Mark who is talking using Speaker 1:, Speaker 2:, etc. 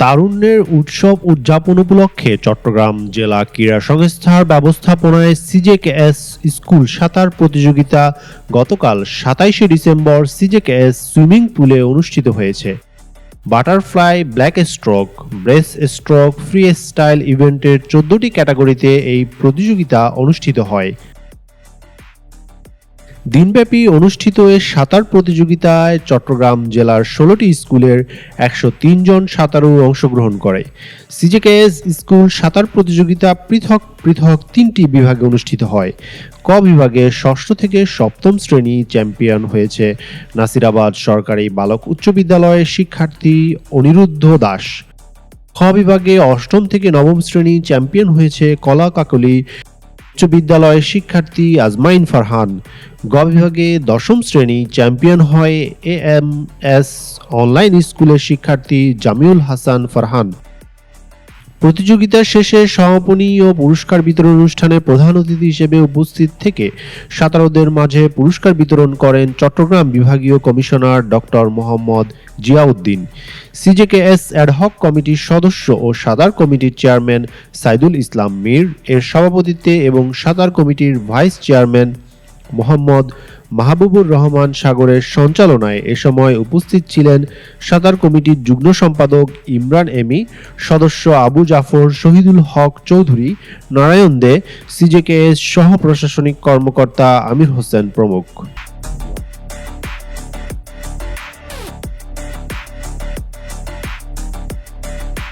Speaker 1: তারুণ্যের উৎসব উদযাপন উপলক্ষে চট্টগ্রাম জেলা ক্রীড়া সংস্থার ব্যবস্থাপনায় সিজেকেএস স্কুল সাঁতার প্রতিযোগিতা গতকাল ২৭শে ডিসেম্বর সিজেকেএস সুইমিং পুলে অনুষ্ঠিত হয়েছে। Butterfly, black stroke, breast stroke, free style ইভেন্টের ১৪টি ক্যাটাগরিতে এই প্রতিযোগিতা অনুষ্ঠিত হয়। দিনব্যাপী অনুষ্ঠিত এ সাঁতার প্রতিযোগিতায় চট্টগ্রাম জেলার ১৬টি স্কুলের ১০৩ জন সাঁতারু অংশগ্রহণ করে। সিজেকেএস স্কুল সাঁতার প্রতিযোগিতা পৃথক পৃথক ৩টি বিভাগে অনুষ্ঠিত হয়। ক বিভাগে ষষ্ঠ থেকে সপ্তম শ্রেণী চ্যাম্পিয়ন হয়েছে নাসিরাবাদ সরকারি বালক উচ্চ বিদ্যালয়ের শিক্ষার্থী অনিরুদ্ধ দাস। খ বিভাগে অষ্টম থেকে নবম শ্রেণী চ্যাম্পিয়ন হয়েছে কলাকাকলী উচ্চ বিদ্যালয়ের শিক্ষার্থী আজমাইন ফারহান। গ বিভাগে দশম শ্রেণী চ্যাম্পিয়ন হয় এএমএস অনলাইন স্কুলের শিক্ষার্থী জামিউল হাসান ফারহান। প্রতিযোগিতার শেষে সমাপনী ও পুরস্কার বিতরণ অনুষ্ঠানে প্রধান অতিথি হিসেবে উপস্থিত থেকে সাঁতারুদের মাঝে পুরস্কার বিতরণ করেন চট্টগ্রাম বিভাগীয় commissioner doctor Mohammad Ziauddin, CJKS ad hoc কমিটির সদস্য ও সাঁতার কমিটির চেয়ারম্যান সাইদুল ইসলাম মীর এর সভাপতিত্বে এবং সাঁতার কমিটির ভাইস চেয়ারম্যান মোহাম্মদ মাহবুবুর রহমান সাগরের সঞ্চালনায় এ সময় উপস্থিত ছিলেন সাঁতার কমিটির যুগ্ম সম্পাদক ইমরান এমি, সদস্য আবু জাফর, শহীদুল হক চৌধুরী, নারায়ণ দে, সিজেকেএস সহ প্রশাসনিক কর্মকর্তা আমির হোসেন প্রমুখ।